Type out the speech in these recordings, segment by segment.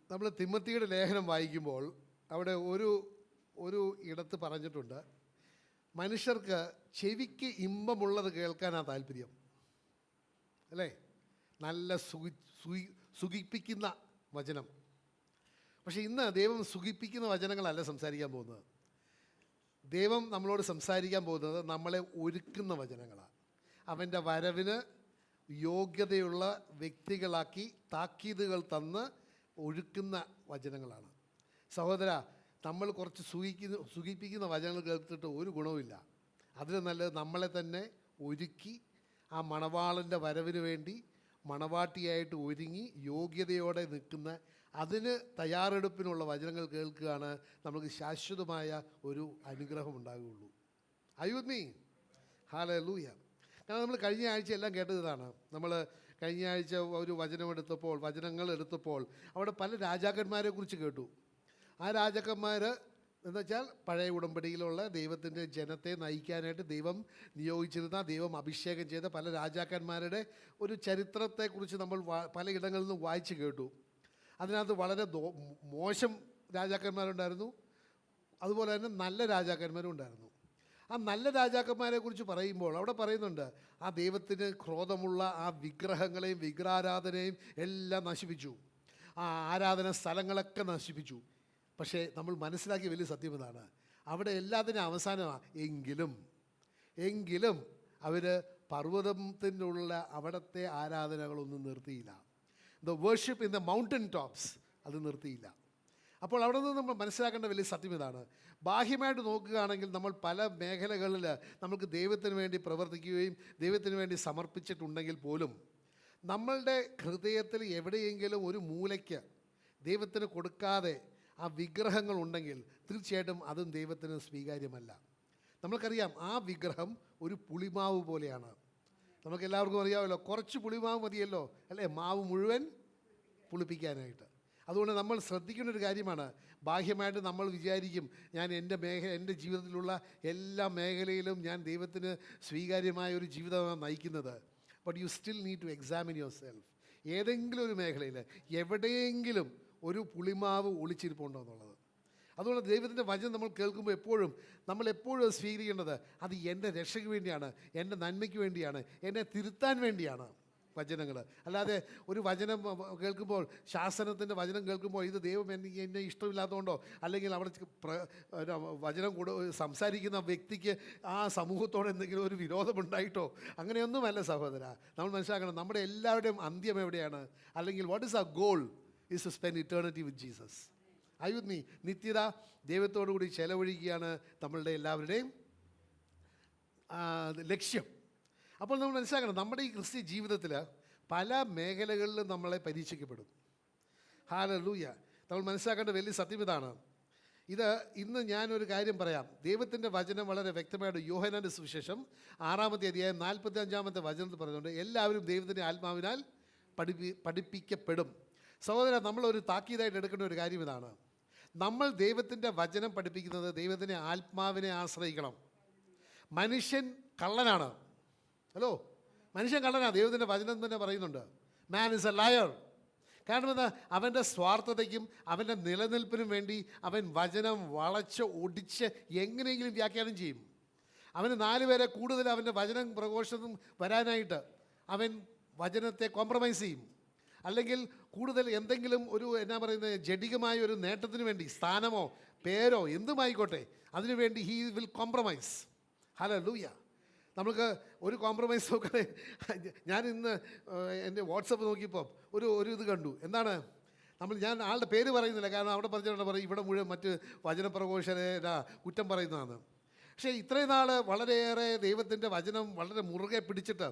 നമ്മൾ തിമോത്തിയുടെ ലേഖനം വായിക്കുമ്പോൾ അവിടെ ഒരു ഇടത്ത് പറഞ്ഞിട്ടുണ്ട്, മനുഷ്യർക്ക് ചെവിക്ക് ഇമ്പമുള്ളത് കേൾക്കാനാണ് താല്പര്യം, അല്ലേ? നല്ല സുഖിപ്പിക്കുന്ന വചനം. പക്ഷേ ഇന്ന് ദൈവം സുഖിപ്പിക്കുന്ന വചനങ്ങളല്ല സംസാരിക്കാൻ പോകുന്നത്. ദൈവം നമ്മളോട് സംസാരിക്കാൻ പോകുന്നത് നമ്മളെ ഒരുക്കുന്ന വചനങ്ങളാണ്. അവൻ്റെ വരവിന് യോഗ്യതയുള്ള വ്യക്തികളാക്കി താക്കീതുകൾ തന്ന് ഒഴുക്കുന്ന വചനങ്ങളാണ്. സഹോദര, നമ്മൾ കുറച്ച് സുഖിപ്പിക്കുന്ന വചനങ്ങൾ കേട്ടിട്ട് ഒരു ഗുണവുമില്ല. അതിന് നല്ലത് നമ്മളെ തന്നെ ഒരുക്കി ആ മണവാളൻ്റെ വരവിന് വേണ്ടി മണവാട്ടിയായിട്ട് ഒരുങ്ങി യോഗ്യതയോടെ നിൽക്കുന്ന, അതിന് തയ്യാറെടുപ്പിനുള്ള വചനങ്ങൾ കേൾക്കുകയാണ് നമുക്ക് ശാശ്വതമായ ഒരു അനുഗ്രഹം ഉണ്ടാകുകയുള്ളൂ. അയ്യൂന്നി ഹല്ലേലൂയ. കാരണം നമ്മൾ കഴിഞ്ഞ ആഴ്ച എല്ലാം കേട്ടതാണ്. നമ്മൾ കഴിഞ്ഞ ആഴ്ച ഒരു വചനങ്ങൾ എടുത്തപ്പോൾ അവിടെ പല രാജാക്കന്മാരെ കുറിച്ച് കേട്ടു. ആ രാജാക്കന്മാർ എന്നുവെച്ചാൽ പഴയ ഉടമ്പടിയിലുള്ള ദൈവത്തിൻ്റെ ജനത്തെ നയിക്കാനായിട്ട് ദൈവം നിയോഗിച്ചിരുന്ന, ദൈവം അഭിഷേകം ചെയ്ത പല രാജാക്കന്മാരുടെ ഒരു ചരിത്രത്തെക്കുറിച്ച് നമ്മൾ പലയിടങ്ങളിൽ നിന്നും വായിച്ച് കേട്ടു. അതിനകത്ത് വളരെ മോശം രാജാക്കന്മാരുണ്ടായിരുന്നു, അതുപോലെ തന്നെ നല്ല രാജാക്കന്മാരും ഉണ്ടായിരുന്നു. ആ നല്ല രാജാക്കന്മാരെ കുറിച്ച് പറയുമ്പോൾ അവിടെ പറയുന്നുണ്ട്, ആ ദൈവത്തിന് ക്രോധമുള്ള ആ വിഗ്രഹങ്ങളെയും വിഗ്രഹാരാധനയും എല്ലാം നശിപ്പിച്ചു, ആ ആരാധന സ്ഥലങ്ങളൊക്കെ നശിപ്പിച്ചു. പക്ഷേ നമ്മൾ മനസ്സിലാക്കിയ വലിയ സത്യം ഇതാണ്, അവിടെ എല്ലാത്തിനും അവസാനമാണ്. എങ്കിലും അവർ പർവ്വതത്തിനുള്ള അവിടുത്തെ ആരാധനകളൊന്നും നിർത്തിയില്ല. The worship in the mountain tops അത് നിർത്തിയില്ല. അപ്പോൾ അവിടെ നിന്ന് നമ്മൾ മനസ്സിലാക്കേണ്ട വലിയ സത്യം ഇതാണ്. ബാഹ്യമായിട്ട് നോക്കുകയാണെങ്കിൽ നമ്മൾ പല മേഖലകളിൽ നമുക്ക് ദൈവത്തിന് വേണ്ടി പ്രവർത്തിക്കുകയും ദൈവത്തിന് വേണ്ടി സമർപ്പിച്ചിട്ടുണ്ടെങ്കിൽ പോലും നമ്മളുടെ ഹൃദയത്തിൽ എവിടെയെങ്കിലും ഒരു മൂലയ്ക്ക് ദൈവത്തിന് കൊടുക്കാതെ ആ വിഗ്രഹങ്ങളുണ്ടെങ്കിൽ തീർച്ചയായിട്ടും അതും ദൈവത്തിന് സ്വീകാര്യമല്ല. നമ്മൾക്കറിയാം, ആ വിഗ്രഹം ഒരു പുളിമാവ് പോലെയാണ്. നമുക്കെല്ലാവർക്കും അറിയാമല്ലോ, കുറച്ച് പുളിമാവ് മതിയല്ലോ, അല്ലേ, മാവ് മുഴുവൻ പുളിപ്പിക്കാനായിട്ട്. അതുകൊണ്ട് നമ്മൾ ശ്രദ്ധിക്കേണ്ട ഒരു കാര്യമാണ്, ബാഹ്യമായിട്ട് നമ്മൾ വിചാരിക്കും ഞാൻ എൻ്റെ ജീവിതത്തിലുള്ള എല്ലാ മേഖലയിലും ഞാൻ ദൈവത്തിന് സ്വീകാര്യമായ ഒരു ജീവിതമാണ് നയിക്കുന്നത്. But you still need to examine yourself. ഏതെങ്കിലും ഒരു മേഖലയിൽ എവിടെയെങ്കിലും ഒരു പുളിമാവ് ഒളിച്ചിരിപ്പുണ്ടോ എന്നുള്ളത്. അതുകൊണ്ട് ദൈവത്തിൻ്റെ വചനം നമ്മൾ കേൾക്കുമ്പോൾ നമ്മൾ എപ്പോഴും സ്വീകരിക്കേണ്ടത് അത് എൻ്റെ രക്ഷയ്ക്ക് വേണ്ടിയാണ്, എൻ്റെ നന്മയ്ക്ക് വേണ്ടിയാണ്, എന്നെ തിരുത്താൻ വേണ്ടിയാണ് വചനങ്ങൾ. അല്ലാതെ ഒരു വചനം കേൾക്കുമ്പോൾ, ശാസനത്തിൻ്റെ വചനം കേൾക്കുമ്പോൾ ഇത് ദൈവം എന്നെ ഇഷ്ടമില്ലാത്തതുകൊണ്ടോ, അല്ലെങ്കിൽ അവിടെ വചനം സംസാരിക്കുന്ന വ്യക്തിക്ക് ആ സമൂഹത്തോട് എന്തെങ്കിലും ഒരു വിരോധമുണ്ടായിട്ടോ, അങ്ങനെയൊന്നുമല്ല സഹോദര. നമ്മൾ മനസ്സിലാക്കണം, നമ്മുടെ എല്ലാവരുടെയും അന്ത്യം എവിടെയാണ്, അല്ലെങ്കിൽ what is our goal is to spend eternity with Jesus. അയ്യുന്നി നിത്യത ദൈവത്തോടു കൂടി ചെലവഴിക്കുകയാണ് നമ്മളുടെ എല്ലാവരുടെയും ലക്ഷ്യം. അപ്പോൾ നമ്മൾ മനസ്സിലാക്കണം, നമ്മുടെ ഈ ക്രിസ്ത്യ ജീവിതത്തിൽ പല മേഖലകളിലും നമ്മളെ പരീക്ഷിക്കപ്പെടും. ഹല്ലേലൂയ. നമ്മൾ മനസ്സിലാക്കേണ്ട വലിയ സത്യം ഇതാണ്. ഇന്ന് ഞാനൊരു കാര്യം പറയാം. ദൈവത്തിൻ്റെ വചനം വളരെ വ്യക്തമായിട്ട് യോഹന്നാൻ്റെ സുവിശേഷം 6-ാമത്തെ അധ്യായം 45-ാമത്തെ വചനത്തിൽ പറയുന്നുണ്ട്, എല്ലാവരും ദൈവത്തിൻ്റെ ആത്മാവിനാൽ പഠിപ്പിക്കപ്പെടും. സഹോദര, നമ്മളൊരു താക്കീതായിട്ട് എടുക്കേണ്ട ഒരു കാര്യം ഇതാണ്, നമ്മൾ ദൈവത്തിൻ്റെ വചനം പഠിപ്പിക്കുന്നത് ദൈവത്തിൻ്റെ ആത്മാവിനെ ആശ്രയിക്കണം. മനുഷ്യൻ കള്ളനാണ്. ഹലോ, മനുഷ്യൻ കള്ളനാണ്. ദൈവത്തിൻ്റെ വചനം തന്നെ പറയുന്നുണ്ട്, മാൻ ഇസ് എ ലയർ. കാരണം എന്താ? അവൻ്റെ സ്വാർത്ഥതയ്ക്കും അവൻ്റെ നിലനിൽപ്പിനും വേണ്ടി അവൻ വചനം വളച്ച് ഒടിച്ച് എങ്ങനെയെങ്കിലും വ്യാഖ്യാനം ചെയ്യും. അവന് 4 പേരെ കൂടുതൽ അവൻ്റെ വചനം പ്രഘോഷണം വരാനായിട്ട് അവൻ വചനത്തെ കോംപ്രമൈസ് ചെയ്യും. അല്ലെങ്കിൽ കൂടുതൽ എന്തെങ്കിലും ജഡികമായ ഒരു നേട്ടത്തിന് വേണ്ടി, സ്ഥാനമോ പേരോ എന്തുമായിക്കോട്ടെ, അതിനുവേണ്ടി ഹീ വിൽ കോംപ്രമൈസ്. ഹല്ലേലൂയ. നമുക്ക് ഒരു കോംപ്രമൈസ് നോക്കണേ. ഞാൻ ഇന്ന് എൻ്റെ വാട്സപ്പ് നോക്കിയപ്പോൾ ഒരു ഇത് കണ്ടു. എന്താണ്? ഞാൻ ആളുടെ പേര് പറയുന്നില്ല, കാരണം അവിടെ പറയും ഇവിടെ മുഴുവൻ മറ്റ് വചനപ്രഘോഷനെ കുറ്റം പറയുന്നതാണ്. പക്ഷേ ഇത്രയും നാൾ വളരെയേറെ ദൈവത്തിൻ്റെ വചനം വളരെ മുറുകെ പിടിച്ചിട്ട്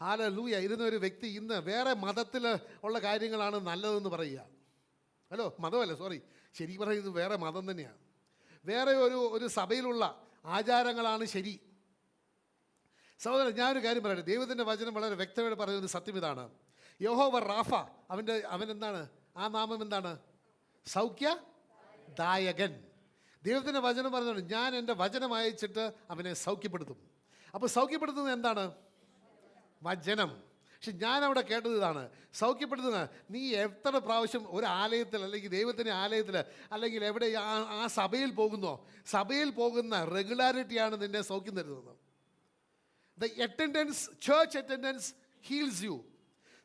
ഹല്ലേലൂയ ഇരുന്ന ഒരു വ്യക്തി ഇന്ന് വേറെ മതത്തിൽ ഉള്ള കാര്യങ്ങളാണ് നല്ലതെന്ന് പറയുക. ഹലോ, മതമല്ല, ശരിക്കും പറയുന്നത് വേറെ മതം തന്നെയാണ്. വേറെ ഒരു സഭയിലുള്ള ആചാരങ്ങളാണ് ശരി. സഹോദരൻ, ഞാനൊരു കാര്യം പറയട്ടെ. ദൈവത്തിൻ്റെ വചനം വളരെ വ്യക്തമായിട്ട് പറയുന്നത് സത്യം ഇതാണ്, യഹോവ റാഫ, അവൻ എന്താണ്? ആ നാമം എന്താണ്? സൗഖ്യദായകൻ. ദൈവത്തിൻ്റെ വചനം പറയുന്നുണ്ട്, ഞാൻ എൻ്റെ വചനം അയച്ചിട്ട് അവനെ സൗഖ്യപ്പെടുത്തും. അപ്പോൾ സൗഖ്യപ്പെടുത്തുന്നത് എന്താണ്? വചനം. പക്ഷെ ഞാനവിടെ കേട്ടത് ഇതാണ്, സൗഖ്യപ്പെടുത്തുന്നത് നീ എത്ര പ്രാവശ്യം ഒരു ആലയത്തിൽ അല്ലെങ്കിൽ ദൈവത്തിൻ്റെ ആലയത്തിൽ അല്ലെങ്കിൽ എവിടെ ആ സഭയിൽ പോകുന്നോ, സഭയിൽ പോകുന്ന റെഗുലാരിറ്റിയാണ് നിന്നെ സൗഖ്യം തരുന്നത്. The attendance, church attendance heals you.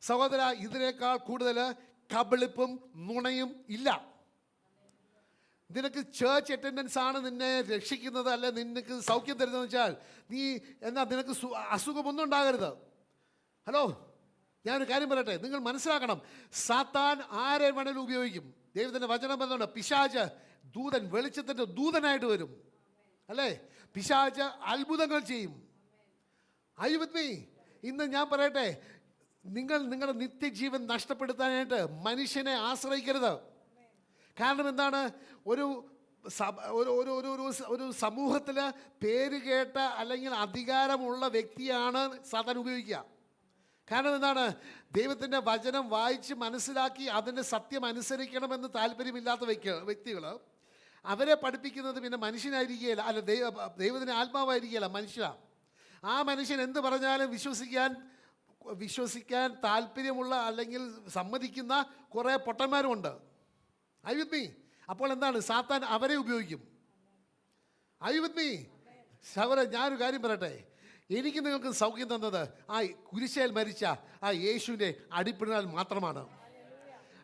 സഹോദര, ഇതിനേക്കാൾ കൂടുതൽ കബളിപ്പും നുണയും ഇല്ല. നിനക്ക് ചേർച്ച് അറ്റൻഡൻസ് ആണ് നിന്നെ രക്ഷിക്കുന്നത്, അല്ലെ നിനക്ക് സൗഖ്യം തരുന്നതെന്ന് വെച്ചാൽ നീ എന്നാ നിനക്ക് അസുഖമൊന്നും ഉണ്ടാകരുത്. ഹലോ, ഞാനൊരു കാര്യം പറയട്ടെ, നിങ്ങൾ മനസ്സിലാക്കണം, സാത്താൻ ആരെ വേണേലും ഉപയോഗിക്കും. ദൈവത്തിൻ്റെ വചനം പറഞ്ഞുകൊണ്ട് പിശാച് ദൂതൻ, വെളിച്ചത്തിൻ്റെ ദൂതനായിട്ട് വരും, അല്ലേ? പിശാച് അത്ഭുതങ്ങൾ ചെയ്യും. Are you with me? ഇന്ന് ഞാൻ പറയട്ടെ, നിങ്ങൾ നിങ്ങളുടെ നിത്യജീവൻ നഷ്ടപ്പെടുത്താനായിട്ട് മനുഷ്യനെ ആശ്രയിക്കരുത്. കാരണം എന്താണ്? ഒരു ഒരു സമൂഹത്തിൽ പേര് കേട്ട അല്ലെങ്കിൽ അധികാരമുള്ള വ്യക്തിയാണ് സാത്താൻ ഉപയോഗിക്കുക. കാരണം എന്താണ്? ദൈവത്തിൻ്റെ വചനം വായിച്ച് മനസ്സിലാക്കി അതിൻ്റെ സത്യം അനുസരിക്കണമെന്ന് താല്പര്യമില്ലാത്ത വ്യക്തികൾ അവരെ പഠിപ്പിക്കുന്നത് പിന്നെ മനുഷ്യനായിരിക്കുകയില്ല, അല്ല ദൈവത്തിൻ്റെ ആത്മാവായിരിക്കുകയില്ല, മനുഷ്യനാണ്. ആ മനുഷ്യൻ എന്ത് പറഞ്ഞാലും വിശ്വസിക്കാൻ താല്പര്യമുള്ള അല്ലെങ്കിൽ സമ്മതിക്കുന്ന കുറേ പൊട്ടന്മാരുമുണ്ട്. Are you with me? അപ്പോൾ എന്താണ്? സാത്താൻ അവരെ ഉപയോഗിക്കും. Are you with me? സഹോദരൻ, ഞാനൊരു കാര്യം പറയട്ടെ, എനിക്ക് നിങ്ങൾക്ക് സൗഖ്യം തന്നത് ആ കുരിശേൽ മരിച്ച ആ യേശുവിൻ്റെ അടിപ്പിണാൽ മാത്രമാണ്.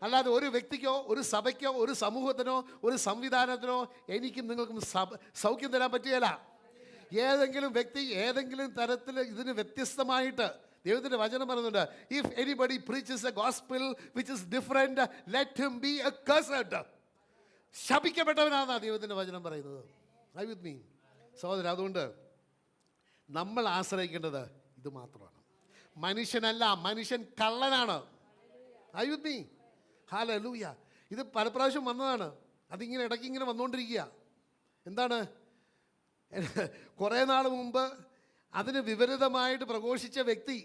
അല്ലാതെ ഒരു വ്യക്തിക്കോ ഒരു സഭയ്ക്കോ ഒരു സമൂഹത്തിനോ ഒരു സംവിധാനത്തിനോ എനിക്കും നിങ്ങൾക്കും സൗഖ്യം തരാൻ പറ്റുകയില്ല. ഏതെങ്കിലും വ്യക്തി ഏതെങ്കിലും തരത്തിൽ ഇതിന് വ്യത്യസ്തമായിട്ട് ദൈവത്തിൻ്റെ വചനം പറയുന്നുണ്ട്, if anybody preaches a gospel which is different let him be accursed. ശപിക്കപ്പെട്ടവനാണെന്നാണ് ദൈവത്തിൻ്റെ വചനം പറയുന്നത്. ഐ വിത്ത് മീ സഹോദരൻ. അതുകൊണ്ട് നമ്മൾ ആശ്രയിക്കേണ്ടത് ഇത് മാത്രമാണ്, മനുഷ്യനല്ല. മനുഷ്യൻ കള്ളനാണ്. I with me. ഹല്ലേലൂയ. ഇത് പല പ്രാവശ്യം വന്നതാണ്, അതിങ്ങനെ ഇടയ്ക്കിങ്ങനെ വന്നുകൊണ്ടിരിക്കുക. എന്താണ്? കുറേ നാൾ മുമ്പ് അതിന് വിപരീതമായിട്ട് പ്രഘോഷിച്ച വ്യക്തി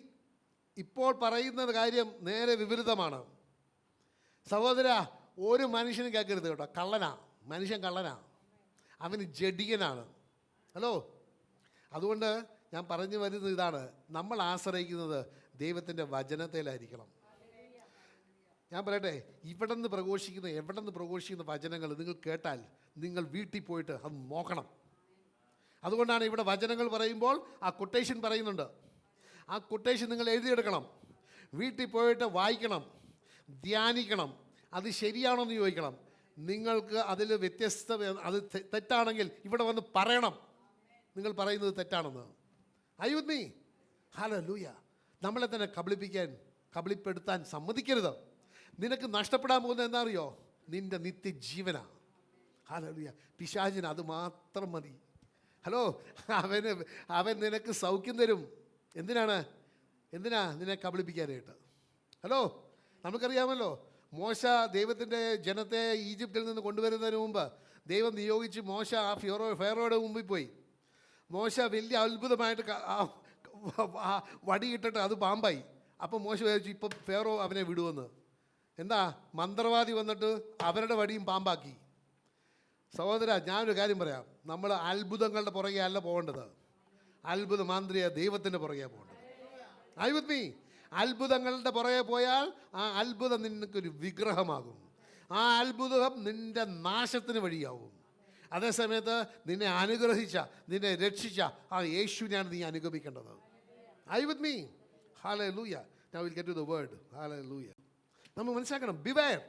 ഇപ്പോൾ പറയുന്ന കാര്യം നേരെ വിപരീതമാണ്. സഹോദര, ഒരു മനുഷ്യനും കേൾക്കരുത് കേട്ടോ. കള്ളനാ മനുഷ്യൻ, കള്ളനാ, അവന് ജഡികനാണ്. ഹലോ, അതുകൊണ്ട് ഞാൻ പറഞ്ഞു വരുന്നത് ഇതാണ്, നമ്മൾ ആശ്രയിക്കുന്നത് ദൈവത്തിൻ്റെ വചനത്തിലായിരിക്കണം. ഞാൻ പറയട്ടെ, എവിടെ നിന്ന് പ്രഘോഷിക്കുന്ന വചനങ്ങൾ നിങ്ങൾ കേട്ടാൽ നിങ്ങൾ വീട്ടിൽ പോയിട്ട് അത് നോക്കണം. അതുകൊണ്ടാണ് ഇവിടെ വചനങ്ങൾ പറയുമ്പോൾ ആ കൊട്ടേഷൻ പറയുന്നുണ്ട്. ആ കൊട്ടേഷൻ നിങ്ങൾ എഴുതിയെടുക്കണം, വീട്ടിൽ പോയിട്ട് വായിക്കണം, ധ്യാനിക്കണം. അത് ശരിയാണോ എന്ന് ചോദിക്കണം. നിങ്ങൾക്ക് അതിൽ അത് തെറ്റാണെങ്കിൽ ഇവിടെ വന്ന് പറയണം, നിങ്ങൾ പറയുന്നത് തെറ്റാണെന്ന്. Are you with me? Hallelujah. നമ്മളെ തന്നെ കബളിപ്പെടുത്താൻ സമ്മതിക്കരുത്. നിനക്ക് നഷ്ടപ്പെടാൻ പോകുന്നത് എന്താ അറിയോ? നിൻ്റെ നിത്യജീവനാ. ഹല്ലേലൂയ. പിശാചിന് അത് മാത്രം മതി. ഹലോ, അവൻ നിനക്ക് സൗഖ്യം തരും. എന്തിനാ? നിന്നെ കബളിപ്പിക്കാനായിട്ട്. ഹലോ, നമുക്കറിയാമല്ലോ, മോശ ദൈവത്തിൻ്റെ ജനത്തെ ഈജിപ്തിൽ നിന്ന് കൊണ്ടുവരുന്നതിന് മുമ്പ് ദൈവം നിയോഗിച്ച് മോശ ആ ഫെറോയുടെ മുമ്പിൽ പോയി. മോശ വലിയ അത്ഭുതമായിട്ട് വടിയിട്ടിട്ട് അത് പാമ്പായി. അപ്പം മോശ വിചാരിച്ചു ഇപ്പം ഫെറോ അവനെ വിടുമെന്ന്. എന്താ? മന്ത്രവാദി വന്നിട്ട് അവരുടെ വടിയും പാമ്പാക്കി. സഹോദര, ഞാനൊരു കാര്യം പറയാം, നമ്മൾ അത്ഭുതങ്ങളുടെ പുറകെ അല്ല പോകേണ്ടത്, മാന്ത്രിക ദൈവത്തിൻ്റെ പുറകെ പോകേണ്ടത്. Are you with me? അത്ഭുതങ്ങളുടെ പുറകെ പോയാൽ ആ അത്ഭുതം നിനക്കൊരു വിഗ്രഹമാകും. ആ അത്ഭുതം നിൻ്റെ നാശത്തിന് വഴിയാവും. അതേസമയത്ത് നിന്നെ അനുഗ്രഹിച്ച, നിന്നെ രക്ഷിച്ച ആ യേശുവിനെയാണ് നീ അനുഗമിക്കേണ്ടത്. Are you with me? Hallelujah. Now we'll get to the word. Hallelujah. നമ്മൾ മനസ്സിലാക്കണം, ബിവെയർ.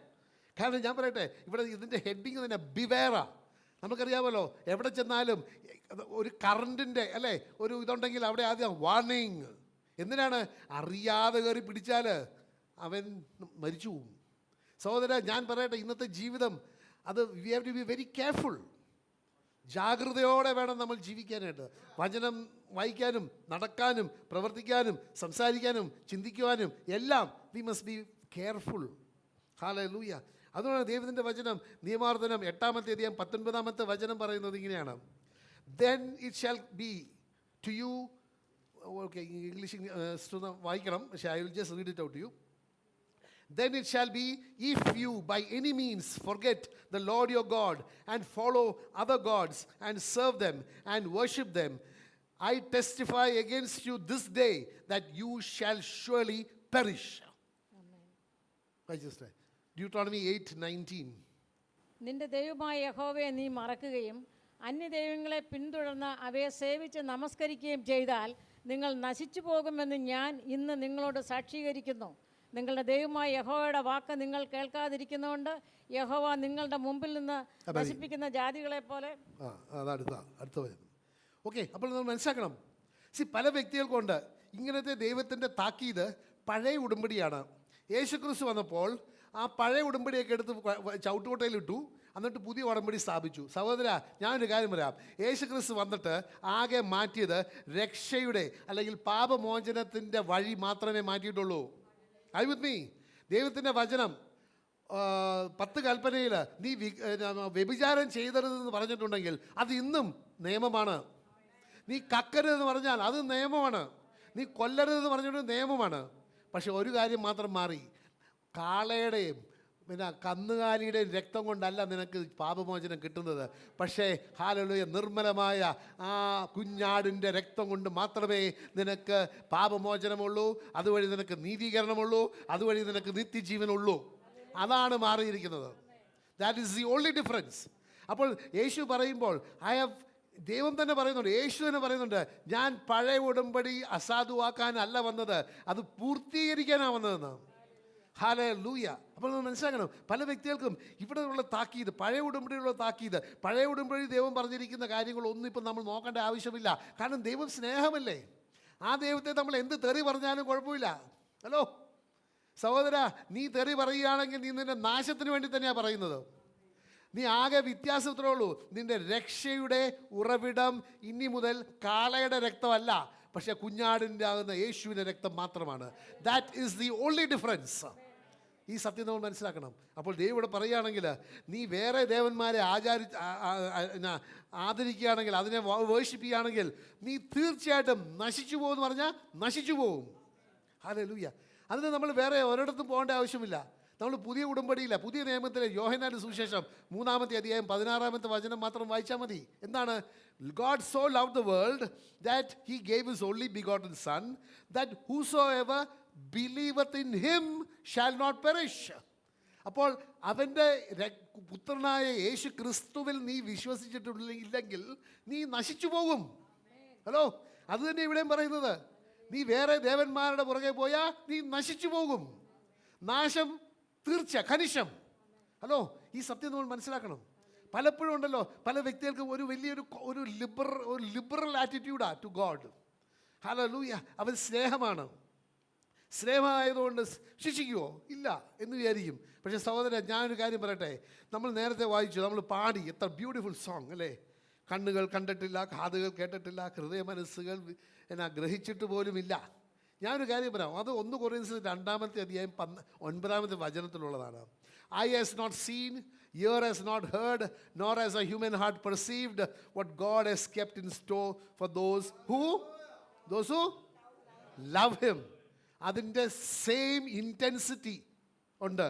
കാരണം ഞാൻ പറയട്ടെ, ഇവിടെ ഇതിൻ്റെ ഹെഡിങ് തന്നെ ബിവെയറാ. നമുക്കറിയാമല്ലോ, എവിടെ ചെന്നാലും ഒരു കറണ്ടിൻ്റെ അല്ലേ ഒരു ഇതുണ്ടെങ്കിൽ അവിടെ ആദ്യം വാർണിങ്. എന്തിനാണ്? അറിയാതെ കയറി പിടിച്ചാൽ അവൻ മരിച്ചു പോകും. സഹോദര, ഞാൻ പറയട്ടെ, ഇന്നത്തെ ജീവിതം അത് we have to be very careful. ജാഗ്രതയോടെ വേണം നമ്മൾ ജീവിക്കാനായിട്ട്. വചനം വായിക്കാനും നടക്കാനും പ്രവർത്തിക്കാനും സംസാരിക്കാനും ചിന്തിക്കുവാനും എല്ലാം we must be careful. Hallelujah. അതുകൊണ്ടാണ് ദൈവത്തിൻ്റെ വചനം നിയമാവർത്തനം 8-ാമത്തെ അധ്യായം 19-ാമത്തെ വചനം പറയുന്നത് ഇങ്ങനെയാണ്, then it shall be to you. Okay, English വായിക്കണം, പക്ഷേ I will just read it out to you. Then it shall be, if you by any means forget the Lord your God and follow other gods and serve them and worship them, I testify against you this day that you shall surely perish. Just Deuteronomy 8:19. നിന്റെ ദൈവമായ യഹോവയെ നീ മറക്കുകയും അന്യദൈവങ്ങളെ പിന്തുടർന്ന് അവയെ സേവിച്ച് നമസ്കരിക്കുകയും ചെയ്താൽ നിങ്ങൾ നശിച്ചു പോകുമെന്ന് ഞാൻ ഇന്ന് നിങ്ങളോട് സാക്ഷീകരിക്കുന്നു. നിങ്ങളുടെ ദൈവമായ യഹോവയുടെ വാക്ക് നിങ്ങൾ കേൾക്കാതിരിക്കുന്നതുകൊണ്ട് യഹോവ നിങ്ങളുടെ മുമ്പിൽ നിന്ന് നശിപ്പിക്കുന്ന ജാതികളെ പോലെ. അടുത്ത ഓക്കെ. അപ്പോൾ നമ്മൾ മനസ്സിലാക്കണം, പല വ്യക്തികൾക്കുണ്ട് ഇങ്ങനത്തെ ദൈവത്തിൻ്റെ താക്കീത്. പഴയ ഉടമ്പടിയാണ്. യേശുക്രിസ്തു വന്നപ്പോൾ ആ പഴയ ഉടമ്പടിയൊക്കെ എടുത്ത് ചവിട്ടുകൊട്ടയിലിട്ടു, എന്നിട്ട് പുതിയ ഉടമ്പടി സ്ഥാപിച്ചു. സഹോദര, ഞാനൊരു കാര്യം പറയാം. യേശുക്രിസ്തു വന്നിട്ട് ആകെ മാറ്റിയത് രക്ഷയുടെ അല്ലെങ്കിൽ പാപമോചനത്തിൻ്റെ വഴി മാത്രമേ മാറ്റിയിട്ടുള്ളൂ. I with me. ദൈവത്തിൻ്റെ വചനം 10 കൽപ്പനയിൽ നീ വ്യഭിചാരം ചെയ്തരുതെന്ന് പറഞ്ഞിട്ടുണ്ടെങ്കിൽ അത് ഇന്നും നിയമമാണ്. നീ കക്കരുതെന്ന് പറഞ്ഞാൽ അത് നിയമമാണ്. നീ കൊല്ലരുതെന്ന് പറഞ്ഞിട്ട് നിയമമാണ്. പക്ഷെ ഒരു കാര്യം മാത്രം മാറി. കാളയുടെയും പിന്നെ കന്നുകാലിയുടെയും രക്തം കൊണ്ടല്ല നിനക്ക് പാപമോചനം കിട്ടുന്നത്. പക്ഷേ ഹല്ലേലൂയ, നിർമ്മലമായ ആ കുഞ്ഞാടിൻ്റെ രക്തം കൊണ്ട് മാത്രമേ നിനക്ക് പാപമോചനമുള്ളൂ. അതുവഴി നിനക്ക് നീതീകരണമുള്ളൂ. അതുവഴി നിനക്ക് നിത്യജീവനുള്ളൂ. അതാണ് മാറിയിരിക്കുന്നത്. That is the only difference. അപ്പോൾ യേശു പറയുമ്പോൾ ദൈവം തന്നെ പറയുന്നുണ്ട്, യേശു തന്നെ പറയുന്നുണ്ട്, ഞാൻ പഴയ ഉടമ്പടി അസാധുവാക്കാനല്ല വന്നത്, അത് പൂർത്തീകരിക്കാനാണ് വന്നതെന്ന്. ഹല്ലേലൂയ. അപ്പോൾ നമ്മൾ മനസ്സിലാക്കണം, പല വ്യക്തികൾക്കും ഇവിടെ ഉള്ള താക്കീത്, പഴയ ഉടമ്പടിയുള്ള താക്കീത്, പഴയ ഉടമ്പടി ദൈവം പറഞ്ഞിരിക്കുന്ന കാര്യങ്ങളൊന്നും ഇപ്പം നമ്മൾ നോക്കേണ്ട ആവശ്യമില്ല. കാരണം ദൈവം സ്നേഹമല്ലേ. ആ ദൈവത്തെ നമ്മൾ എന്ത് തെറി പറഞ്ഞാലും കുഴപ്പമില്ല. ഹലോ സഹോദര, നീ തെറി പറയുകയാണെങ്കിൽ നീ നിൻ്റെ നാശത്തിന് വേണ്ടി തന്നെയാണ് പറയുന്നത്. നീ ആകെ വ്യത്യാസത്തിലേ ഉള്ളൂ. നിൻ്റെ രക്ഷയുടെ ഉറവിടം ഇനി മുതൽ കാളയുടെ രക്തമല്ല, പക്ഷേ കുഞ്ഞാടിൻ്റെ ആകുന്ന യേശുവിൻ്റെ രക്തം മാത്രമാണ്. That is the only difference. ഈ സത്യം നമ്മൾ മനസ്സിലാക്കണം. അപ്പോൾ ദൈവം ഇവിടെ പറയുകയാണെങ്കിൽ, നീ വേറെ ദേവന്മാരെ ആദരിക്കുകയാണെങ്കിൽ, അതിനെ വേർഷിപ്പിക്കുകയാണെങ്കിൽ നീ തീർച്ചയായിട്ടും നശിച്ചു പോകുമെന്ന് പറഞ്ഞാൽ നശിച്ചു പോകും. ഹല്ലേലൂയ. അതിന് നമ്മൾ വേറെ ഒരിടത്തും പോകേണ്ട ആവശ്യമില്ല. നമ്മൾ പുതിയ ഉടമ്പടിയില്ല, പുതിയ നിയമത്തിലെ യോഹന്നാന്റെ സുവിശേഷം 3-ാമത്തെ അധ്യായം 16-ാമത്തെ വചനം മാത്രം വായിച്ചാൽ മതി. എന്താണ്? God so loved the world that he gave his only begotten son, that whosoever believeth in him shall not perish. അപ്പോൾ അവൻ്റെ പുത്രനായ യേശു ക്രിസ്തുവിൽ നീ വിശ്വസിച്ചിട്ടില്ലെങ്കിൽ നീ നശിച്ചു പോകും. ഹലോ, അത് തന്നെ ഇവിടെയും പറയുന്നത്. നീ വേറെ ദേവന്മാരുടെ പുറകെ പോയാൽ നീ നശിച്ചു പോകും. നാശം തീർച്ച, കനിശം. ഹലോ, ഈ സത്യം നമ്മൾ മനസ്സിലാക്കണം. പലപ്പോഴും ഉണ്ടല്ലോ പല വ്യക്തികൾക്കും ഒരു ലിബറൽ ആറ്റിറ്റ്യൂഡാണ് ടു ഗോഡ്. ഹല്ലേലൂയ. അവൻ സ്നേഹമാണ്. സ്നേഹമായതുകൊണ്ട് ശിക്ഷിക്കുമോ? ഇല്ല എന്ന് വിചാരിക്കും. പക്ഷേ സഹോദരൻ, ഞാനൊരു കാര്യം പറയട്ടെ. നമ്മൾ നേരത്തെ വായിച്ചു, നമ്മൾ പാടി, എത്ര ബ്യൂട്ടിഫുൾ സോങ് അല്ലേ. കണ്ണുകൾ കണ്ടിട്ടില്ല, കാതുകൾ കേട്ടിട്ടില്ല, ഹൃദയ മനസ്സുകൾ ഗ്രഹിച്ചിട്ട് പോലുമില്ല. ഞാനൊരു കാര്യം പറയാം. അത് 1 കൊരിന്ത്യർ 2-ാമത്തെ അധ്യായം 9-ാമത്തെ വചനത്തിലുള്ളതാണ്. Eye has not seen, ear has not heard, nor has a human heart perceived what God has kept in store for those who love him. അതിൻ്റെ സെയിം ഇൻറ്റൻസിറ്റി ഉണ്ട്.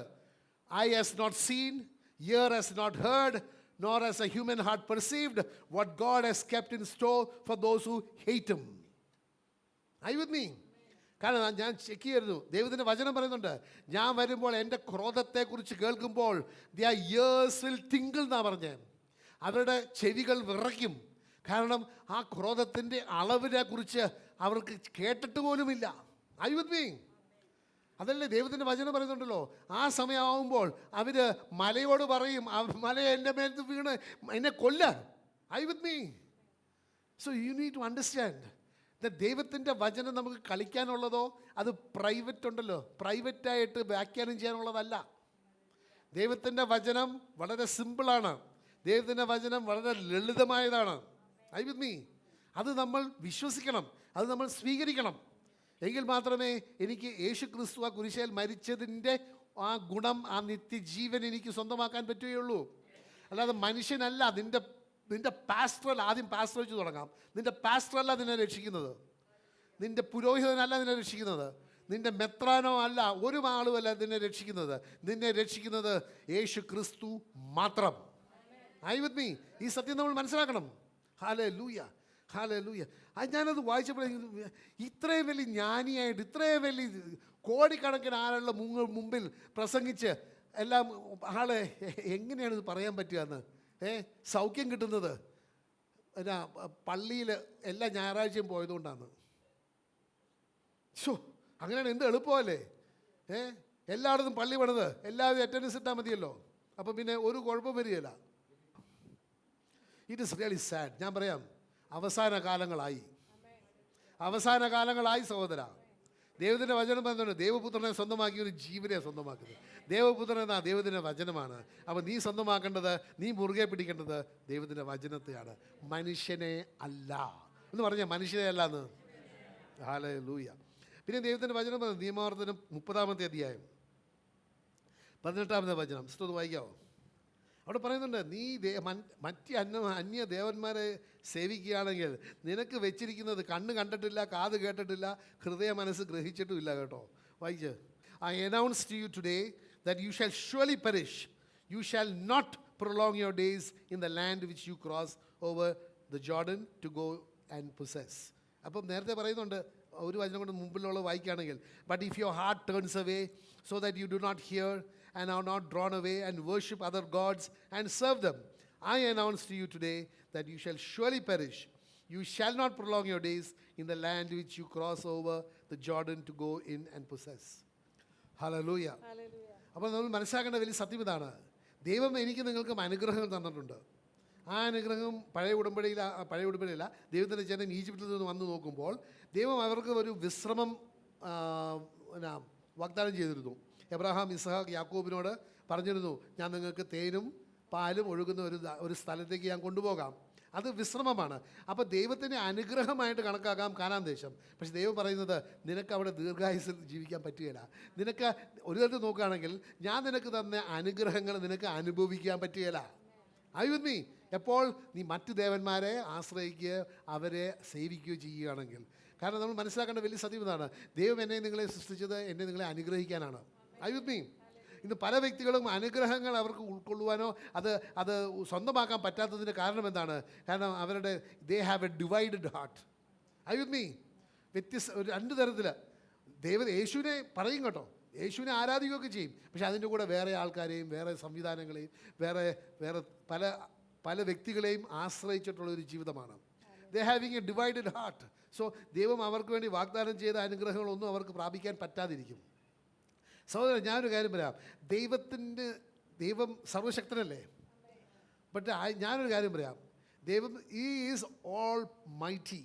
I has not seen, ear has not heard, nor has a human heart perceived what God has kept in store for those who hate him. Are you with me? കാരണം ഞാൻ check ചെയ്തിരുന്നു. ദൈവത്തിൻ്റെ വചനം പറയുന്നുണ്ട്, ഞാൻ വരുമ്പോൾ എൻ്റെ ക്രോധത്തെക്കുറിച്ച് കേൾക്കുമ്പോൾ their ears will tingle എന്നാണ് പറഞ്ഞത്. അവരുടെ ചെവികൾ വിറയ്ക്കും. കാരണം ആ ക്രോധത്തിൻ്റെ അളവിനെ കുറിച്ച് അവർക്ക് കേട്ടിട്ട് പോലുമില്ല. Are you with me? അതല്ലേ ദൈവത്തിൻ്റെ വചനം പറയുന്നുണ്ടല്ലോ. ആ സമയമാകുമ്പോൾ അവർ മലയോട് പറയും, മല എൻ്റെ മേലത്ത് വീണ് എന്നെ കൊല്ല. Are you with me? So you need to understand. ദൈവത്തിൻ്റെ വചനം നമുക്ക് കളിക്കാനുള്ളതോ അത് പ്രൈവറ്റ് ഉണ്ടല്ലോ, പ്രൈവറ്റായിട്ട് വ്യാഖ്യാനം ചെയ്യാനുള്ളതല്ല. ദൈവത്തിൻ്റെ വചനം വളരെ സിമ്പിളാണ്. ദൈവത്തിൻ്റെ വചനം വളരെ ലളിതമായതാണ്. I with me. അത് നമ്മൾ വിശ്വസിക്കണം, അത് നമ്മൾ സ്വീകരിക്കണം. എങ്കിൽ മാത്രമേ എനിക്ക് യേശു ക്രിസ്തു ആ കുരിശിൽ മരിച്ചതിൻ്റെ ആ ഗുണം, ആ നിത്യജീവൻ എനിക്ക് സ്വന്തമാക്കാൻ പറ്റുകയുള്ളൂ. അല്ലാതെ മനുഷ്യനല്ല നിൻ്റെ പാസ്റ്ററൽ. ആദ്യം പാസ്റ്റർ വെച്ച് തുടങ്ങാം. നിൻ്റെ പാസ്റ്ററല്ല നിന്നെ രക്ഷിക്കുന്നത്, നിൻ്റെ പുരോഹിതനല്ല നിന്നെ രക്ഷിക്കുന്നത്, നിൻ്റെ മെത്രാനോ അല്ല, ഒരു ആളുമല്ല നിന്നെ രക്ഷിക്കുന്നത്. നിന്നെ രക്ഷിക്കുന്നത് യേശു ക്രിസ്തു മാത്രം. I with me. ഈ സത്യം നമ്മൾ മനസ്സിലാക്കണം. Hallelujah, hallelujah. ഞാനത് വായിച്ചപ്പോൾ ഇത്രയും വലിയ ജ്ഞാനിയായിട്ട്, ഇത്രയും വലിയ കോടിക്കണക്കിന് ആളുകളുടെ മുമ്പിൽ പ്രസംഗിച്ച് എല്ലാം ആളെ എങ്ങനെയാണ് ഇത് പറയാൻ പറ്റുകയെന്ന്? സൗഖ്യം കിട്ടുന്നത് എന്നാ പള്ളിയിൽ എല്ലാ ഞായറാഴ്ചയും പോയതുകൊണ്ടാണ്. അങ്ങനെയാണ്, എന്ത് എളുപ്പമല്ലേ? എല്ലായിടത്തും പള്ളി പണിത് എല്ലാവരും അറ്റൻഡൻസ് ഇട്ടാൽ മതിയല്ലോ. അപ്പം പിന്നെ ഒരു കുഴപ്പം വരികയില്ല. It is really sad. ഞാൻ പറയാം, അവസാന കാലങ്ങളായി സഹോദര. ദൈവത്തിൻ്റെ വചനം പറയുന്നുണ്ട്, ദേവപുത്രനെ സ്വന്തമാക്കി ഒരു ജീവനെ സ്വന്തമാക്കുന്നത്. ദേവപുത്രൻ എന്നാ ദൈവത്തിൻ്റെ വചനമാണ്. അപ്പോൾ നീ സ്വന്തമാക്കേണ്ടത്, നീ മുറുകെ പിടിക്കേണ്ടത് ദൈവത്തിൻ്റെ വചനത്തെയാണ്, മനുഷ്യനെ അല്ല എന്ന് പറഞ്ഞാൽ മനുഷ്യനെ അല്ല എന്ന്. ഹല്ലേലൂയ. പിന്നെ ദൈവത്തിൻ്റെ വചനം പറയുന്നത് നിയമാവർത്തനം 30-ാമത്തെ അധ്യായം 18-ാമത്തെ വചനം. ഇത് വായിക്കാമോ? അവിടെ പറയുന്നുണ്ട്, നീ മറ്റ് അന്യ ദേവന്മാരെ സേവിക്കുകയാണെങ്കിൽ നിനക്ക് വെച്ചിരിക്കുന്നത് കണ്ണ് കണ്ടിട്ടില്ല, കാത് കേട്ടിട്ടില്ല, ഹൃദയ മനസ്സ് ഗ്രഹിച്ചിട്ടുമില്ല. കേട്ടോ, വായിച്ച്. I announce to you today that you shall surely perish. You shall not prolong your days in the land which you cross over the Jordan to go and possess. അപ്പം നേരത്തെ പറയുന്നുണ്ട്, ഒരു വചനം കൊണ്ട് മുമ്പിലുള്ള വായിക്കുകയാണെങ്കിൽ, but if your heart turns away so that you do not hear and are not drawn away and worship other gods and serve them, I announce to you today that you shall surely perish. You shall not prolong your days in the land which you cross over the Jordan to go in and possess. Hallelujah. അപ്പോൾ നമ്മൾ മനസ്സിലാക്കേണ്ട വലിയ സത്യം ഇതാണ്, ദൈവം എനിക്ക് നിങ്ങൾക്കും അനുഗ്രഹങ്ങൾ തന്നിട്ടുണ്ട്. ആ അനുഗ്രഹം പഴയ ഉടമ്പടിയില്ല, ദൈവത്തിൻ്റെ ജനം ഈജിപ്തിൽ നിന്ന് വന്ന് നോക്കുമ്പോൾ ദൈവം അവർക്ക് ഒരു വിശ്രമം വാഗ്ദാനം ചെയ്തിരുന്നു. എബ്രഹാം, ഇസ്ഹാക്ക്, യാക്കോബിനോട് പറഞ്ഞിരുന്നു, ഞാൻ നിങ്ങൾക്ക് തേനും പാലും ഒഴുകുന്ന ഒരു സ്ഥലത്തേക്ക് ഞാൻ കൊണ്ടുപോകാം. അത് വിശ്രമമാണ്. അപ്പോൾ ദൈവത്തിൻ്റെ അനുഗ്രഹമായിട്ട് കണക്കാക്കാം കാനാൻ ദേശം. പക്ഷെ ദൈവം പറയുന്നത്, നിനക്ക് അവിടെ ദീർഘായുസ്സിൽ ജീവിക്കാൻ പറ്റുകയില്ല. നിനക്ക് ഒരു തരത്തിൽ നോക്കുകയാണെങ്കിൽ ഞാൻ നിനക്ക് തന്ന അനുഗ്രഹങ്ങൾ നിനക്ക് അനുഭവിക്കാൻ പറ്റുകയില്ല. Are you with me? എപ്പോൾ നീ മറ്റ് ദേവന്മാരെ ആശ്രയിക്കുകയോ അവരെ സേവിക്കുകയോ ചെയ്യുകയാണെങ്കിൽ. കാരണം നമ്മൾ മനസ്സിലാക്കേണ്ട വലിയ സത്യം ഇതാണ്, ദൈവം എന്നെ നിങ്ങളെ സൃഷ്ടിച്ചത് എന്നെ നിങ്ങളെ അനുഗ്രഹിക്കാനാണ്. Are you with me? ഇന്ന് പല വ്യക്തികളും അനുഗ്രഹങ്ങൾ അവർക്ക് ഉൾക്കൊള്ളുവാനോ അത് സ്വന്തമാക്കാൻ പറ്റാത്തതിൻ്റെ കാരണം എന്താണ്? കാരണം അവരുടെ they have A divided heart. Are you with me? രണ്ട് തരത്തിൽ യേശുവിനെ പറയും കേട്ടോ, യേശുവിനെ ആരാധിക്കുകയൊക്കെ ചെയ്യും. പക്ഷെ അതിൻ്റെ കൂടെ വേറെ ആൾക്കാരെയും വേറെ സംവിധാനങ്ങളെയും വേറെ പല വ്യക്തികളെയും ആശ്രയിച്ചിട്ടുള്ളൊരു ജീവിതമാണ്. They having a divided heart. So ദൈവം അവർക്ക് വേണ്ടി വാഗ്ദാനം ചെയ്ത അനുഗ്രഹങ്ങളൊന്നും അവർക്ക് പ്രാപിക്കാൻ പറ്റാതിരിക്കും. സഹോദരൻ, ഞാനൊരു കാര്യം പറയാം, ദൈവം സർവശക്തനല്ലേ? ബട്ട് ഞാനൊരു കാര്യം പറയാം, ദൈവം ഈസ് ഓൾ മൈറ്റി,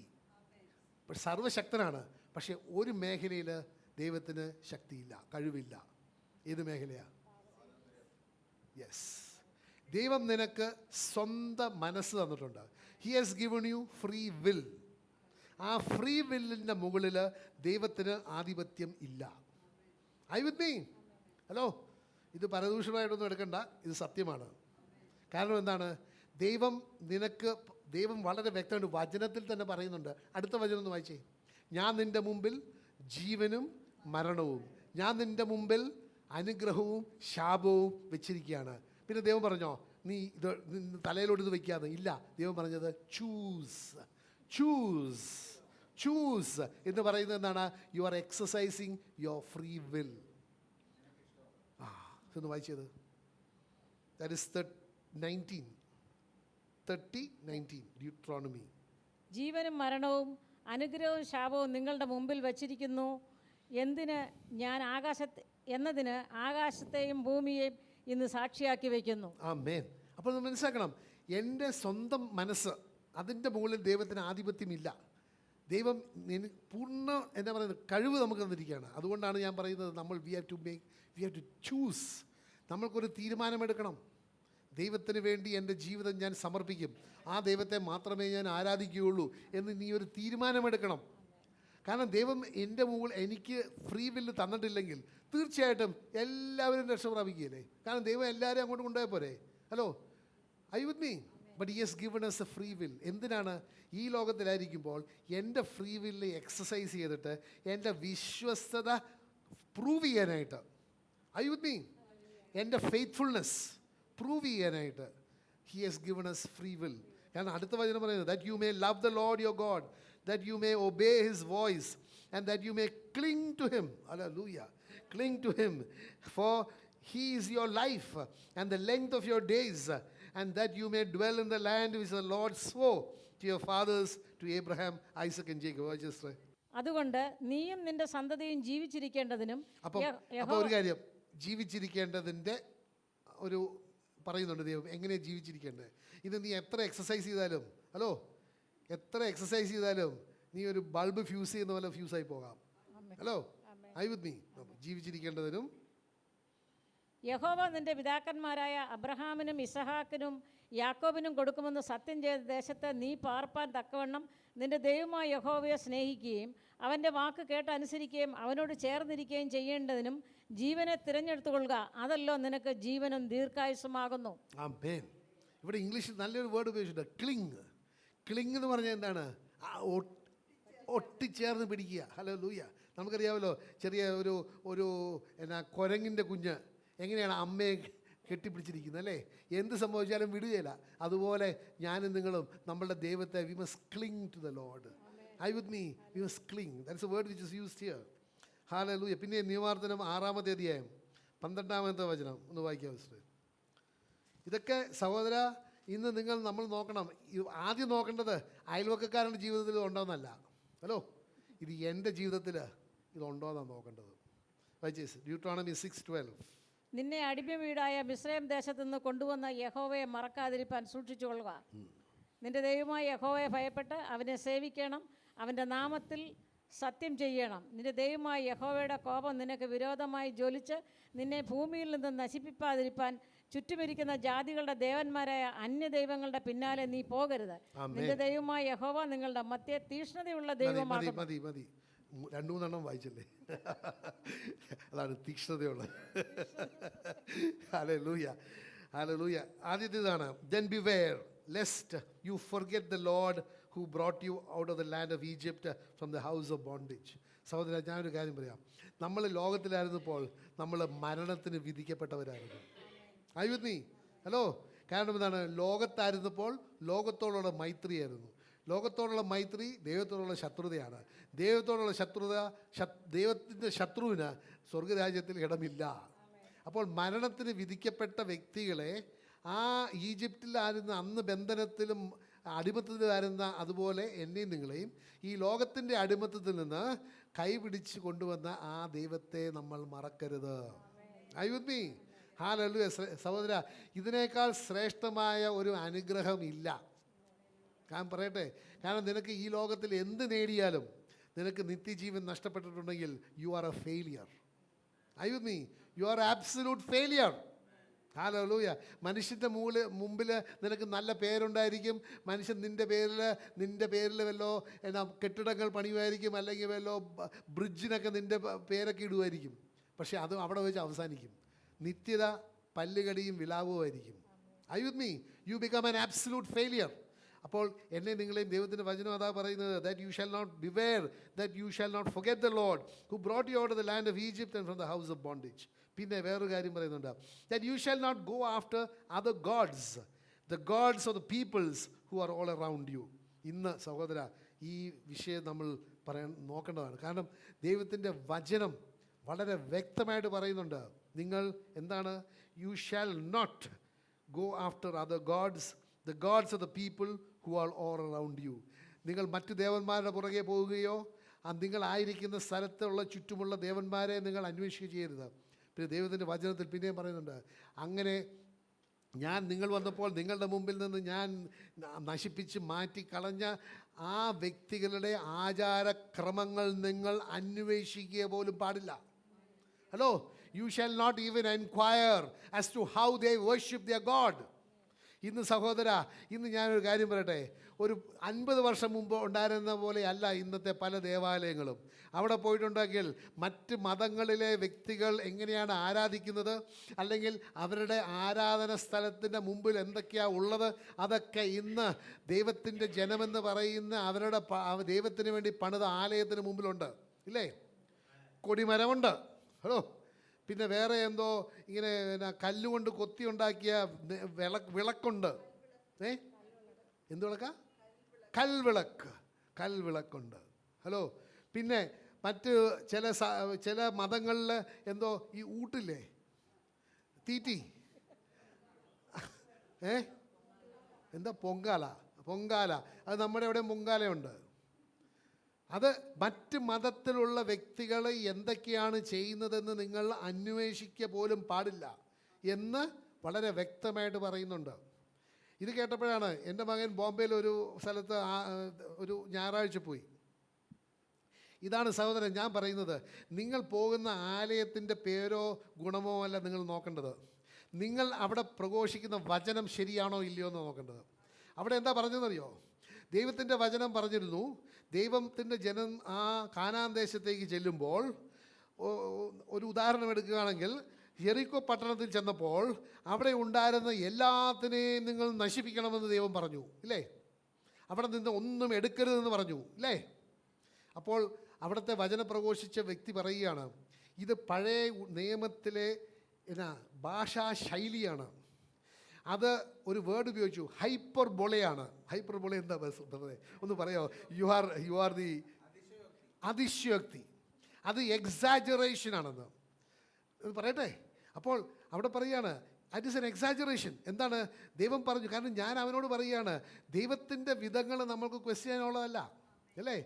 സർവശക്തനാണ്. പക്ഷേ ഒരു മേഖലയിൽ ദൈവത്തിന് ശക്തിയില്ല, കഴിവില്ല. ഏത് മേഖലയാണ്? യെസ്, ദൈവം നിനക്ക് സ്വന്തം മനസ്സ് തന്നിട്ടുണ്ട്. He has given you free will. ആ ഫ്രീ വില്ലിൻ്റെ മുകളിൽ ദൈവത്തിന് ആധിപത്യം ഇല്ല. I with me? ഹലോ, ഇത് പരദൂഷണമായിട്ടൊന്നും എടുക്കണ്ട, ഇത് സത്യമാണ്. കാരണം എന്താണ്? ദൈവം വളരെ വ്യക്തമായിട്ട് വചനത്തിൽ തന്നെ പറയുന്നുണ്ട്. അടുത്ത വചനം ഒന്ന് വായിച്ചേ. ഞാൻ നിൻ്റെ മുമ്പിൽ ജീവനും മരണവും, ഞാൻ നിൻ്റെ മുമ്പിൽ അനുഗ്രഹവും ശാപവും വെച്ചിരിക്കുകയാണ്. പിന്നെ ദൈവം പറഞ്ഞോ നീ ഇത് തലയിലോട്ട് ഇത് വയ്ക്കാതെ? ഇല്ല. ദൈവം പറഞ്ഞത് ചൂസ് എന്ന് പറയുന്നത് എന്താണ്? You are exercising your free will. ഒന്ന് വായിച്ചത്, ദാറ്റ് ഇസ് 30:19 Deuteronomy. ജീവനും മരണവും അനുഗ്രഹവും ശാപവും നിങ്ങളുടെ മുമ്പിൽ വച്ചിരിക്കുന്നു എന്നതിന് ആകാശത്തെയും ഭൂമിയെയും ഇന്ന് സാക്ഷിയാക്കി വയ്ക്കുന്നു. ആമേൻ. അപ്പോൾ നമ്മൾ മനസ്സിലാക്കണം, എൻ്റെ സ്വന്തം മനസ്സ്, അതിൻ്റെ മുകളിൽ ദൈവത്തിന് ആധിപത്യമില്ല. ദൈവം പൂർണ്ണ എന്താ പറയുന്നത് കഴിവ് നമുക്ക് തന്നിരിക്കുകയാണ്. അതുകൊണ്ടാണ് ഞാൻ പറയുന്നത്, നമ്മൾ വി ഹാവ് ടു ചൂസ്. നമ്മൾക്കൊരു തീരുമാനമെടുക്കണം. ദൈവത്തിന് വേണ്ടി എൻ്റെ ജീവിതം ഞാൻ സമർപ്പിക്കും, ആ ദൈവത്തെ മാത്രമേ ഞാൻ ആരാധിക്കുകയുള്ളൂ എന്ന് നീ ഒരു തീരുമാനമെടുക്കണം. കാരണം ദൈവം എൻ്റെ മുകളിൽ എനിക്ക് ഫ്രീ വില്ല് തന്നിട്ടില്ലെങ്കിൽ തീർച്ചയായിട്ടും എല്ലാവരും രക്ഷ പ്രാപിക്കുകയില്ലേ? കാരണം ദൈവം എല്ലാവരെയും അങ്ങോട്ട് കൊണ്ടുപോയാൽ പോരെ? Hello, I with me? But he has given us A free will. എന്തിനാണ്? ഈ ലോകത്തിലായിരിക്കുമ്പോൾ എൻ്റെ ഫ്രീ വില്ല് എക്സസൈസ് ചെയ്തിട്ട് എൻ്റെ വിശ്വസ്തത പ്രൂവ് ചെയ്യാനായിട്ട്. I with me? എൻ്റെ ഫെയ്ത്ത്ഫുൾനെസ് പ്രൂവ് ചെയ്യാനായിട്ട് he has given us free will. കാരണം അടുത്ത വചനം പറയുന്നത്, that you may love the Lord your God, that you may obey his voice, and that you may cling to him. Hallelujah. Cling to him, for he is your life and the length of your days, and that you may dwell in the land which the Lord swore to your fathers, to Abraham, Isaac and Jacob. Just അതുകൊണ്ട് നീയും നിന്റെ സന്തതിയും ജീവിച്ചിരിക്കേണ്ടതിനും അപ്പോൾ ഒരു കാര്യം, ജീവിച്ചിരിക്കേണ്ടതിൻ്റെ ഒരു പറയുന്നുണ്ട് ദൈവം എങ്ങനെയാണ് ജീവിച്ചിരിക്കേണ്ടത്. ഇത് നീ എത്ര എക്സസൈസ് ചെയ്താലും, ഹലോ, എത്ര എക്സസൈസ് ചെയ്താലും നീ ഒരു ബൾബ് ഫ്യൂസ് ചെയ്യുന്ന പോലെ ഫ്യൂസായി പോകാം. Hello, I with me. ജീവിച്ചിരിക്കേണ്ടതിനും യഹോവ നിന്റെ പിതാക്കന്മാരായ അബ്രഹാമിനും ഇസഹാക്കിനും യാക്കോബിനും കൊടുക്കുമെന്ന് സത്യം ചെയ്ത ദേശത്ത് നീ പാർപ്പാൻ തക്കവണ്ണം നിന്റെ ദൈവമായ യഹോവയെ സ്നേഹിക്കുകയും അവൻ്റെ വാക്ക് കേട്ടനുസരിക്കുകയും അവനോട് ചേർന്നിരിക്കുകയും ചെയ്യേണ്ടതിനും ജീവനെ തിരഞ്ഞെടുത്തുകൊള്ളുക. അതല്ലോ നിനക്ക് ജീവനും ദീർഘായുസ്സുമാകുന്നു. ആമേൻ. ഇവിടെ ഇംഗ്ലീഷിൽ നല്ലൊരു വേർഡ് ഉപയോഗിച്ചിട്ടുണ്ട്, ക്ലിങ്. ക്ലിങ് എന്ന് പറഞ്ഞാൽ എന്താണ്? ഒട്ടിച്ചേർന്ന് പിടിക്കുക. ഹല്ലേലൂയ. നമുക്കറിയാമല്ലോ, ചെറിയ ഒരു കുരങ്ങിൻ്റെ കുഞ്ഞ് എങ്ങനെയാണ് അമ്മയെ കെട്ടിപ്പിടിച്ചിരിക്കുന്നത്, അല്ലേ? എന്ത് സംഭവിച്ചാലും വിടുകയില്ല. അതുപോലെ ഞാനും നിങ്ങളും നമ്മളുടെ ദൈവത്തെ, we must cling to the Lord. I with me, we must cling. That's a word which is used here. Hallelujah. പിന്നെ നിയമാവർത്തനം 6-ാമത്തെ അധ്യായം 12-ാമത്തെ വചനം ഒന്ന് വായിക്കാം സിസ്റ്റർ. ഇതൊക്കെ സഹോദര ഇന്ന് നമ്മൾ നോക്കണം. ആദ്യം നോക്കേണ്ടത് അയൽവക്കക്കാരുടെ ജീവിതത്തിൽ ഉണ്ടോയെന്നല്ല, ഹലോ, ഇത് എൻ്റെ ജീവിതത്തിൽ ഇതുണ്ടോയെന്നാണ് നോക്കേണ്ടത്. വായിച്ചേസ് ഡ്യൂട്രോണമി 6:12. നിന്നെ അടിമ വീടായ മിസ്രൈം ദേശത്തു നിന്ന് കൊണ്ടുവന്ന യഹോവയെ മറക്കാതിരിപ്പാൻ സൂക്ഷിച്ചുകൊള്ളുക. നിന്റെ ദൈവമായ യഹോവയെ ഭയപ്പെട്ട് അവനെ സേവിക്കണം, അവൻ്റെ നാമത്തിൽ സത്യം ചെയ്യണം. നിന്റെ ദൈവമായ യഹോവയുടെ കോപം നിനക്ക് വിരോധമായി ജ്വലിച്ച് നിന്നെ ഭൂമിയിൽ നിന്ന് നശിപ്പിക്കാതിരിപ്പാൻ ചുറ്റുമിരിക്കുന്ന ജാതികളുടെ ദേവന്മാരായ അന്യദൈവങ്ങളുടെ പിന്നാലെ നീ പോകരുത്. നിന്റെ ദൈവമായ യഹോവ നിങ്ങളുടെ മധ്യേ തീക്ഷ്ണതയുള്ള ദൈവമാണ്. മതി 2-3 വായിച്ചല്ലേ, അതാണ് തീക്ഷ്ണതയുള്ളത്. Hallelujah, hallelujah. ആദ്യത്തേതാണ്, then beware lest you forget the Lord who brought you out of the land of Egypt from the house of bondage. സഹോദര, ഞാനൊരു കാര്യം പറയാം. നമ്മൾ ലോകത്തിലായിരുന്നപ്പോൾ നമ്മൾ മരണത്തിന് വിധിക്കപ്പെട്ടവരായിരുന്നു. I with me, hello. കാരണം എന്താണ്? ലോകത്തായിരുന്നപ്പോൾ ലോകത്തോടുള്ള മൈത്രിയായിരുന്നു. ലോകത്തോടുള്ള മൈത്രി ദൈവത്തോടുള്ള ശത്രുതയാണ്. ദൈവത്തോടുള്ള ശത്രുത, ദൈവത്തിൻ്റെ ശത്രുവിന് സ്വർഗരാജ്യത്തിൽ ഇടമില്ല. അപ്പോൾ മരണത്തിന് വിധിക്കപ്പെട്ട വ്യക്തികളെ ആ ഈജിപ്തിലായിരുന്ന അന്ന് ബന്ധനത്തിലും അടിമത്തത്തിലായിരുന്ന അതുപോലെ എന്നെയും നിങ്ങളെയും ഈ ലോകത്തിൻ്റെ അടിമത്തത്തിൽ നിന്ന് കൈപിടിച്ച് കൊണ്ടുവന്ന ആ ദൈവത്തെ നമ്മൾ മറക്കരുത്. I with me. ഹല്ലേലൂയ. സഹോദര, ഇതിനേക്കാൾ ശ്രേഷ്ഠമായ ഒരു അനുഗ്രഹം ഇല്ല. ഞാൻ പറയട്ടെ, കാരണം നിനക്ക് ഈ ലോകത്തിൽ എന്ത് നേടിയാലും നിനക്ക് നിത്യജീവൻ നഷ്ടപ്പെട്ടിട്ടുണ്ടെങ്കിൽ you are a failure. I with me, you are absolute failure. Hallelujah. മനുഷ്യൻ്റെ മുമ്പിൽ നിനക്ക് നല്ല പേരുണ്ടായിരിക്കും. മനുഷ്യൻ നിൻ്റെ പേരിൽ വല്ലോ കെട്ടിടങ്ങൾ പണിയുമായിരിക്കും, അല്ലെങ്കിൽ വല്ലോ ബ്രിഡ്ജിനൊക്കെ നിൻ്റെ പേരൊക്കെ ഇടുമായിരിക്കും. പക്ഷേ അത് അവിടെ വെച്ച് അവസാനിക്കും. നിത്യത പല്ലുകടിയും വിലാപവുമായിരിക്കും. I with me, you become an absolute failure. അപ്പോൾ എന്നെ നിങ്ങളെയും ദൈവത്തിൻ്റെ വചനം അതാ പറയുന്നത്, that you shall not beware, that you shall not forget the Lord who brought you out of the land of Egypt and from the house of bondage. പിന്നെ വേറൊരു കാര്യം പറയുന്നുണ്ട്, that you shall not go after other gods, the gods of the peoples who are all around you. ഇന്ന് സഹോദര ഈ വിഷയം നമ്മൾ നോക്കേണ്ടതാണ്. കാരണം ദൈവത്തിൻ്റെ വചനം വളരെ വ്യക്തമായിട്ട് പറയുന്നുണ്ട്, നിങ്ങൾ എന്താണ്? you shall not go after other gods, the gods of the people who are all around you. നിങ്ങൾ മറ്റു ദേവന്മാരുടെ പുറകെ പോവുകയോ നിങ്ങളായിരിക്കുന്ന സ്ഥലത്തുള്ള ചുറ്റുമുള്ള ദേവന്മാരെ നിങ്ങൾ അന്വേഷിക്കുകയോ ചെയ്യരുത്. പിന്നെ ദൈവത്തിൻ്റെ വചനത്തിൽ പിന്നെയും പറയുന്നുണ്ട്, അങ്ങനെ ഞാൻ നിങ്ങൾ വന്നപ്പോൾ നിങ്ങളുടെ മുമ്പിൽ നിന്ന് ഞാൻ നശിപ്പിച്ച് മാറ്റിക്കളഞ്ഞ ആ വ്യക്തികളുടെ ആചാരക്രമങ്ങൾ നിങ്ങൾ അന്വേഷിക്കുക പോലും പാടില്ല. Hello, you shall not even inquire as to how they worship their God. ഇന്ന് സഹോദര, ഇന്ന് ഞാനൊരു കാര്യം പറയട്ടെ, ഒരു 50 വർഷം മുമ്പ് ഉണ്ടായിരുന്ന പോലെയല്ല ഇന്നത്തെ പല ദേവാലയങ്ങളും. അവിടെ പോയിട്ടുണ്ടെങ്കിൽ മറ്റ് മതങ്ങളിലെ വ്യക്തികൾ എങ്ങനെയാണ് ആരാധിക്കുന്നത്, അല്ലെങ്കിൽ അവരുടെ ആരാധന സ്ഥലത്തിൻ്റെ മുമ്പിൽ എന്തൊക്കെയാണ് ഉള്ളത്, അതൊക്കെ ഇന്ന് ദൈവത്തിൻ്റെ ജനമെന്ന് പറയുന്ന അവരുടെ ദൈവത്തിന് വേണ്ടി പണിത ആലയത്തിന് മുമ്പിലുണ്ട്, ഇല്ലേ? കൊടിമരമുണ്ട്. ഹലോ, പിന്നെ വേറെ എന്തോ ഇങ്ങനെ കല്ലുകൊണ്ട് കൊത്തി ഉണ്ടാക്കിയ വിളക്കുണ്ട്. എന്ത് വിളക്കാ? കൽവിളക്കുണ്ട്. ഹലോ, പിന്നെ മറ്റ് ചില മതങ്ങളിൽ എന്തോ ഈ ഊട്ടില്ലേ തീറ്റി, എന്താ പൊങ്കാല, അത് നമ്മുടെ അവിടെ പൊങ്കാലയുണ്ട്. അത് മറ്റ് മതത്തിലുള്ള വ്യക്തികൾ എന്തൊക്കെയാണ് ചെയ്യുന്നതെന്ന് നിങ്ങൾ അന്വേഷിക്കുക പോലും പാടില്ല എന്ന് വളരെ വ്യക്തമായിട്ട് പറയുന്നുണ്ട്. ഇത് കേട്ടപ്പോഴാണ് എൻ്റെ മകൻ ബോംബെയിൽ ഒരു സ്ഥലത്ത് ഒരു ഞായറാഴ്ച പോയി. ഇതാണ് സഹോദരൻ ഞാൻ പറയുന്നത്, നിങ്ങൾ പോകുന്ന ആലയത്തിൻ്റെ പേരോ ഗുണമോ അല്ല നിങ്ങൾ നോക്കേണ്ടത്. നിങ്ങൾ അവിടെ പ്രഘോഷിക്കുന്ന വചനം ശരിയാണോ ഇല്ലയോ എന്ന് നോക്കേണ്ടത്. അവിടെ എന്താ പറഞ്ഞതെന്നറിയോ? ദൈവത്തിൻ്റെ വചനം പറഞ്ഞിരുന്നു, ദൈവത്തിൻ്റെ ജനം ആ കാനാൻ ദേശത്തേക്ക് ചെല്ലുമ്പോൾ, ഒരു ഉദാഹരണം എടുക്കുകയാണെങ്കിൽ, യെറിക്കോ പട്ടണത്തിൽ ചെന്നപ്പോൾ അവിടെ ഉണ്ടായിരുന്ന എല്ലാത്തിനെയും നിങ്ങൾ നശിപ്പിക്കണമെന്ന് ദൈവം പറഞ്ഞു, ഇല്ലേ? അവിടെ നിന്ന് ഒന്നും എടുക്കരുതെന്ന് പറഞ്ഞു, ഇല്ലേ? അപ്പോൾ അവിടുത്തെ വചനം പ്രഘോഷിച്ച വ്യക്തി പറയുകയാണ്, ഇത് പഴയ നിയമത്തിലെ ഭാഷാ ശൈലിയാണ്. അത് ഒരു വേർഡ് ഉപയോഗിച്ചു, ഹൈപ്പർബോളയാണ്. ഹൈപ്പർബോള എന്താ ഒന്ന് പറയോ? യു ആർ ദി അതിശയോക്തി, അത് എക്സാജറേഷൻ ആണെന്ന് പറയട്ടെ. അപ്പോൾ അവിടെ പറയുകയാണ് ഇറ്റ് ഈസ് എൻ എക്സാജറേഷൻ. എന്താണ് ദൈവം പറഞ്ഞു? കാരണം ഞാൻ അവനോട് പറയുകയാണ്, ദൈവത്തിൻ്റെ വിധങ്ങൾ നമ്മൾക്ക് ക്വസ്റ്റ്യൻ ചെയ്യാനുള്ളതല്ല, അല്ലേ?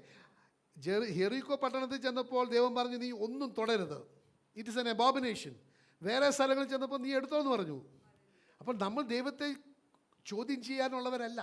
യെറിക്കോ പട്ടണത്തിൽ ചെന്നപ്പോൾ ദൈവം പറഞ്ഞു, നീ ഒന്നും തൊടരുത്, ഇറ്റ് ഈസ് എൻ അബോമിനേഷൻ. വേറെ സ്ഥലങ്ങളിൽ ചെന്നപ്പോൾ നീ എടുത്തോ എന്ന് പറഞ്ഞു. അപ്പോൾ നമ്മൾ ദൈവത്തെ ചോദ്യം ചെയ്യാനുള്ളവരല്ല.